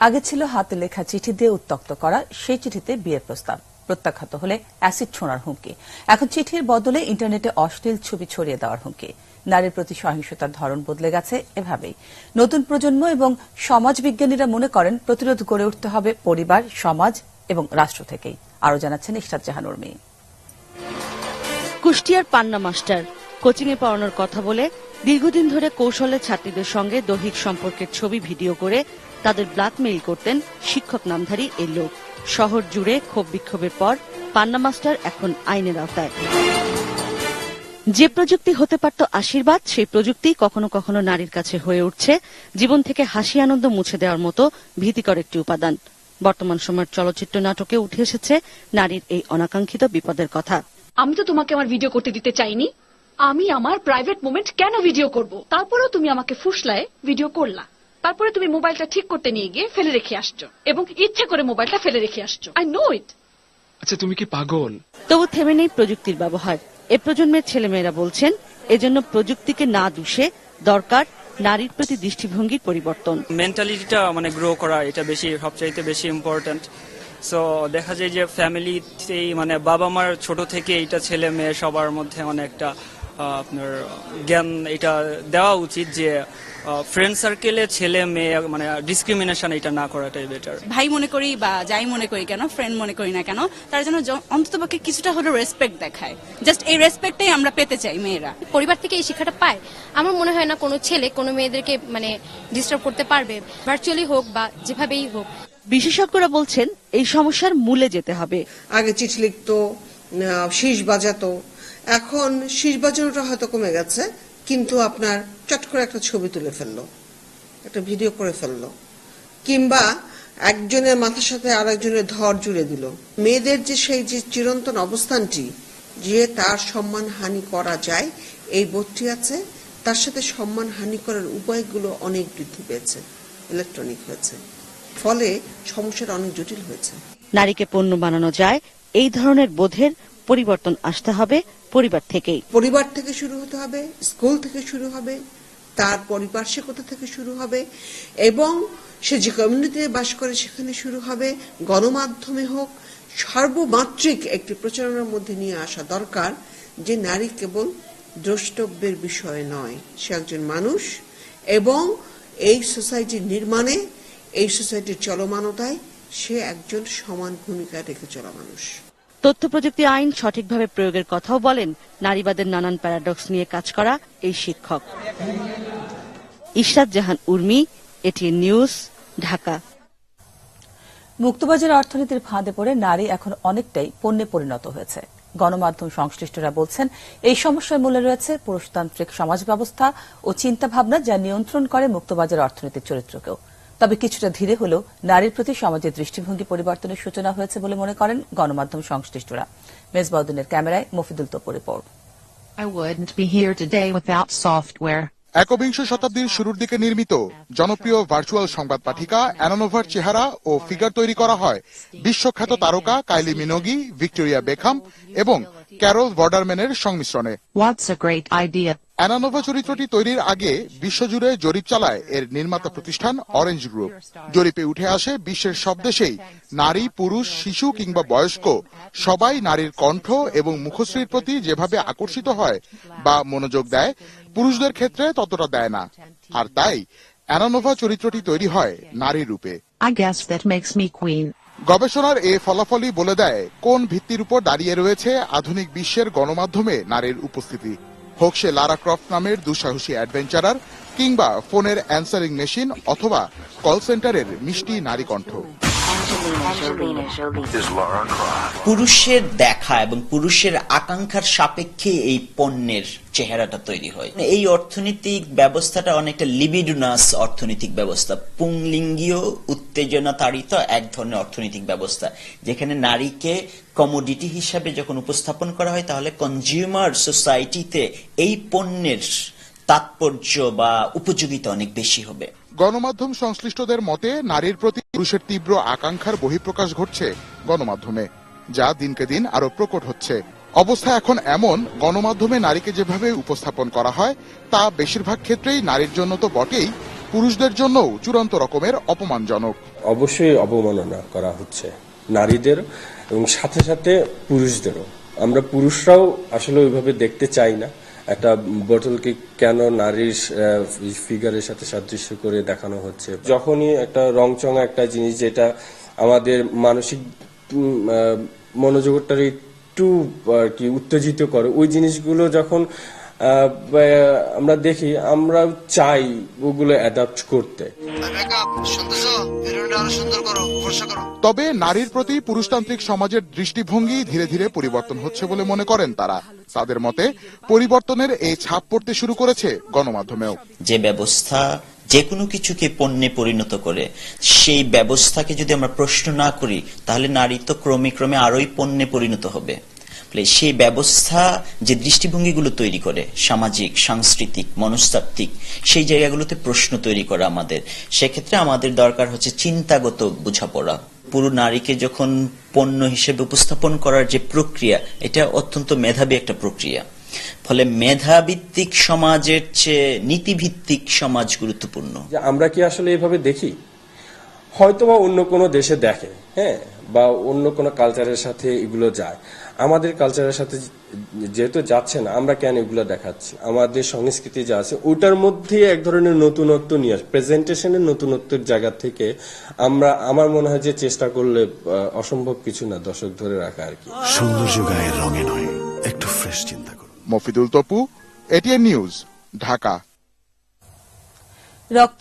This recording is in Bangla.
আগে ছিল হাতে লেখা চিঠি দিয়ে উত্ত্যক্ত করা, সেই চিঠিতে বিয়ের প্রস্তাব, প্রত্যাখ্যাত হলে অ্যাসিড ছোঁড়ার হুমকি। এখন চিঠির বদলে ইন্টারনেটে অশ্লীল ছবি ছড়িয়ে দেওয়ার হুমকি। নারীর প্রতি সহিংসতার ধরন বদলে গেছে এভাবেই। নতুন প্রজন্ম এবং সমাজবিজ্ঞানীরা মনে করেন প্রতিরোধ গড়ে উঠতে হবে পরিবার, সমাজ এবং রাষ্ট্র থেকেই। আরও জানাচ্ছেন ইশরাত জাহান উর্মি। কুষ্টিয়ার পান্না মাস্টার কোচিং এ পড়ানোর কথা বলে দীর্ঘদিন ধরে কৌশলে ছাত্রীদের সঙ্গে দৈহিক সম্পর্কের ছবি ভিডিও করে তাদের ব্ল্যাকমেইল করতেন শিক্ষক নামধারী এই লোক। শহর জুড়ে ক্ষোভ বিক্ষোভের পর পান্না মাস্টার এখন আইনের আওতায়। যে প্রযুক্তি হতে পারত আশীর্বাদ, সেই প্রযুক্তি কখনো কখনো নারীর কাছে হয়ে উঠছে জীবন থেকে হাসি আনন্দ মুছে দেওয়ার মতো ভীতিকর একটি উপাদান। বর্তমান সময়ের চলচ্চিত্র নাটকে উঠে এসেছে নারীর এই অনাকাঙ্ক্ষিত বিপদের কথা। আমি তো তোমাকে আমার ভিডিও করতে দিতে চাইনি, আমি আমার প্রাইভেট মোমেন্ট কেন ভিডিও করব? তারপরেও তুমি আমাকে ফুসলায় ভিডিও করলা। তারপরে তুমি মোবাইলটা ঠিক করতে নিয়ে গিয়ে ফেলে রেখে আসছো, এবং ইচ্ছে করে মোবাইলটা ফেলে রেখে আসছো। আই নো ইট। আচ্ছা, তুমি কি পাগল? তবু থেমে নেই প্রযুক্তির ব্যবহার। এ প্রজন্মের ছেলেমেয়েরা বলছেন এজন্য প্রযুক্তিকে না দুষে দরকার নারীর প্রতি দৃষ্টিভঙ্গির পরিবর্তন। মেন্টালিটিটা গ্রো করা, এটা সবচাইতে বেশি ইম্পর্টেন্ট। সো দেখা যায় যে ফ্যামিলিতেই বাবা মার ছোট থেকে এটা ছেলে মেয়ে সবার মধ্যে একটা আপনার জ্ঞান এটা দেওয়া উচিত যে ফ্রেন্ড সার্কেলে ছেলে মেয়ে ডিসক্রিমিনেশন এটা না করাটাই বেটার। ভাই মনে করি বা যাই মনে করি কেন, ফ্রেন্ড মনে করি না কেন, তার জন্য অন্ততপক্ষে কিছুটা হলো রেসপেক্ট দেখায়। জাস্ট এই রেসপেক্টটাই আমরা পেতে চাই মেয়েরা। পরিবার থেকে এই শিক্ষাটা পায়, আমার মনে হয় না কোনো ছেলে কোনো মেয়েদেরকে ডিস্টার্ব করতে পারবে, ভার্চুয়ালি হোক বা যেভাবেই হোক। বিশেষজ্ঞরা বলছেন এই সমস্যার মূলে যেতে হবে। আগে চিঠি লিখতো, শীষ বাজাতো, এখন শীষ বাজানোটা হয়তো কমে গেছে, কিন্তু আপনার চট করে একটা ছবি তুলে ফেললো, একটা ভিডিও করে ফেললো, কিংবা একজনের মাথার সাথে আর একজনের ধর জুড়ে দিল। মেয়েদের যে সেই যে চিরন্তন অবস্থানটি যে তার সম্মান হানি করা যায় এই বোধটি আছে, তার সাথে সম্মান হানি করার উপায়গুলো অনেক বৃদ্ধি পেয়েছে, ইলেকট্রনিক হয়েছে, ফলে সমস্যাটা অনেক জটিল হয়েছে। নারীকে পণ্য বানানো যায়, এই ধরনের বোধের পরিবর্তন আসতে হবে পরিবার থেকেই। পরিবার থেকে শুরু হতে হবে, স্কুল থেকে শুরু হবে, তার পারিপার্শ্বিকতা থেকে শুরু হবে, এবং সে যে কমিউনিটিতে বাস করে সেখানে শুরু হবে। গণমাধ্যমে হোক, সর্বমাত্রিক একটি প্রচারণার মধ্যে নিয়ে আসা দরকার যে নারী কেবল দ্রষ্টব্যের বিষয় নয়, সে একজন মানুষ, এবং এই সোসাইটির নির্মাণে, এই সোসাইটির চলমানতায় সে একজন সমান ভূমিকা রেখে চলা মানুষ। তথ্য প্রযুক্তি আইন সঠিকভাবে প্রয়োগের কথাও বলেন নারীবাদের নানান প্যারাডক্স নিয়ে কাজ করা এই শিক্ষক। ইশরাত জাহান উর্মি, এটিএন নিউজ, ঢাকা। মুক্তবাজার অর্থনীতির ফাঁদে পড়ে নারী এখন অনেকটাই পণ্যে পরিণত হয়েছে। গণমাধ্যম সংশ্লিষ্টরা বলছেন এই সমস্যার মূলে রয়েছে পুরুষতান্ত্রিক সমাজ ব্যবস্থা ও চিন্তাভাবনা, যা নিয়ন্ত্রণ করে মুক্তবাজার অর্থনীতির চরিত্রকেও। তবে কিছুটা ধীরে হলেও নারীর প্রতি সমাজের দৃষ্টিভঙ্গি পরিবর্তনের সূচনা হয়েছে বলে মনে করেন গণমাধ্যম সংশ্লিষ্টরা। মেজবাউদ্দিনের ক্যামেরায় মফিদুল তোপর রিপোর্ট। একবিংশ শতাব্দীর শুরুর দিকে নির্মিত জনপ্রিয় ভার্চুয়াল সংবাদ পাঠিকা অ্যানানোভার চেহারা ও ফিগার তৈরি করা হয় বিশ্বখ্যাত তারকা কাইলি মিনোগি, ভিক্টোরিয়া বেকহাম এবং ক্যারল ওয়ার্ডারম্যানের সংমিশ্রণে। অ্যানানোভা চরিত্রটি তৈরির আগে বিশ্বজুড়ে জরিপ চালায় এর নির্মাতা প্রতিষ্ঠান অরেঞ্জ গ্রুপ। জরিপে উঠে আসে বিশ্বের সব দেশেই নারী, পুরুষ, শিশু কিংবা বয়স্ক সবাই নারীর কণ্ঠ এবং মুখশ্রীর প্রতি যেভাবে আকর্ষিত হয় বা মনোযোগ দেয়, পুরুষদের ক্ষেত্রে ততটা দেয় না। আর তাই অ্যানানোভা চরিত্রটি তৈরি হয় নারীর রূপে। গবেষণার এ ফলাফলই বলে দেয় কোন ভিত্তির উপর দাঁড়িয়ে রয়েছে আধুনিক বিশ্বের গণমাধ্যমে নারীর উপস্থিতি। হোক সে লারা ক্রফট নামের দুঃসাহসী অ্যাডভেঞ্চারার, কিংবা ফোনের অ্যান্সারিং মেশিন, অথবা কল সেন্টারের মিষ্টি নারী কণ্ঠ। পুরুষের দেখা এবং পুরুষের আকাঙ্ক্ষার সাপেক্ষে এই পণ্যের চেহারাটা তৈরি হয়। এই অর্থনৈতিক ব্যবস্থাটা অনেকটা লিবিডোনাস অর্থনৈতিক ব্যবস্থা, পুংলিঙ্গীয় উত্তেজনা তাড়িত এক ধরনের অর্থনৈতিক ব্যবস্থা, যেখানে নারীকে কমোডিটি হিসাবে যখন উপস্থাপন করা হয়, তাহলে কনজিউমার সোসাইটিতে এই পণ্যের তাৎপর্য বা উপযোগিতা অনেক বেশি হবে। গণমাধ্যম সংশ্লিষ্টদের মতে নারীর প্রতি পুরুষের তীব্র আকাঙ্ক্ষার বহিঃপ্রকাশ ঘটছে গণমাধ্যমে, যা দিনকে দিন আরো প্রকট হচ্ছে। অবস্থা এখন এমন, গণমাধ্যমে নারীকে যেভাবে উপস্থাপন করা হয় তা বেশিরভাগ ক্ষেত্রেই নারীর জন্য তো বটেই, পুরুষদের জন্যও চূড়ান্ত রকমের অপমানজনক। অবশ্যই অবমাননা করা হচ্ছে নারীদের এবং সাথে সাথে পুরুষদেরও। আমরা পুরুষরাও আসলে ওইভাবে দেখতে চাই না। একটা বোতলকে কেন নারীর ফিগারের সাথে সাদৃশ্য করে দেখানো হচ্ছে। যখনই একটা রংচঙা একটা জিনিস যেটা আমাদের মানসিক মনোযোগটা একটু আর কি উত্তেজিত করে, ওই জিনিসগুলো যখন আমরা দেখি, আমরা চাই ওগুলো অ্যাডাপ্ট করতে। তবে নারীর প্রতি পুরুষতান্ত্রিক সমাজের দৃষ্টিভঙ্গি ধীরে ধীরে পরিবর্তন হচ্ছে বলে মনে করেন তারা। তাদের মতে পরিবর্তনের এই ছাপ পড়তে শুরু করেছে গণমাধ্যমেও। যে ব্যবস্থা যে কোনো কিছুকে পণ্যে পরিণত করে, সেই ব্যবস্থাকে যদি আমরা প্রশ্ন না করি, তাহলে নারী তো ক্রমে ক্রমে আরোই পণ্যে পরিণত হবে। সেই ব্যবস্থা যে দৃষ্টিভঙ্গিগুলো তৈরি করে, সামাজিক, সাংস্কৃতিক, মনস্তাত্ত্বিক, সেই জায়গাগুলোতে প্রশ্ন তৈরি করা আমাদের। সেক্ষেত্রে আমাদের দরকার হচ্ছে চিন্তাগত বোঝাপড়া। পুরো নারীকে যখন পণ্য হিসেবে উপস্থাপন করার যে প্রক্রিয়া, এটা অত্যন্ত মেধাবী একটা প্রক্রিয়া। ফলে মেধাভিত্তিক সমাজের চেয়ে নীতিভিত্তিক সমাজ গুরুত্বপূর্ণ। আমরা কি আসলে এইভাবে দেখি? হয়তোবা অন্য কোনো দেশে দেখে, হ্যাঁ, বা অন্য কোনো কালচারের সাথে এগুলো যায়। আমাদের কালচারের সাথে যেহেতু যাচ্ছে না, আমরা কেন এগুলো দেখাচ্ছি? আমাদের সংস্কৃতি যা আছে ওটার মধ্যে এক ধরনের নতুনত্ব নিয়ে আসে, প্রেজেন্টেশনের নতুনত্বের জায়গা থেকে আমার মনে হয় যে চেষ্টা করলে অসম্ভব কিছু না দর্শক ধরে রাখা আর কি। সৌন্দর্য গায়ের রঙে নয়, একটু ফ্রেশ চিন্তা করুন। Mofidul Topu, ATN news, Dhaka. রক্ত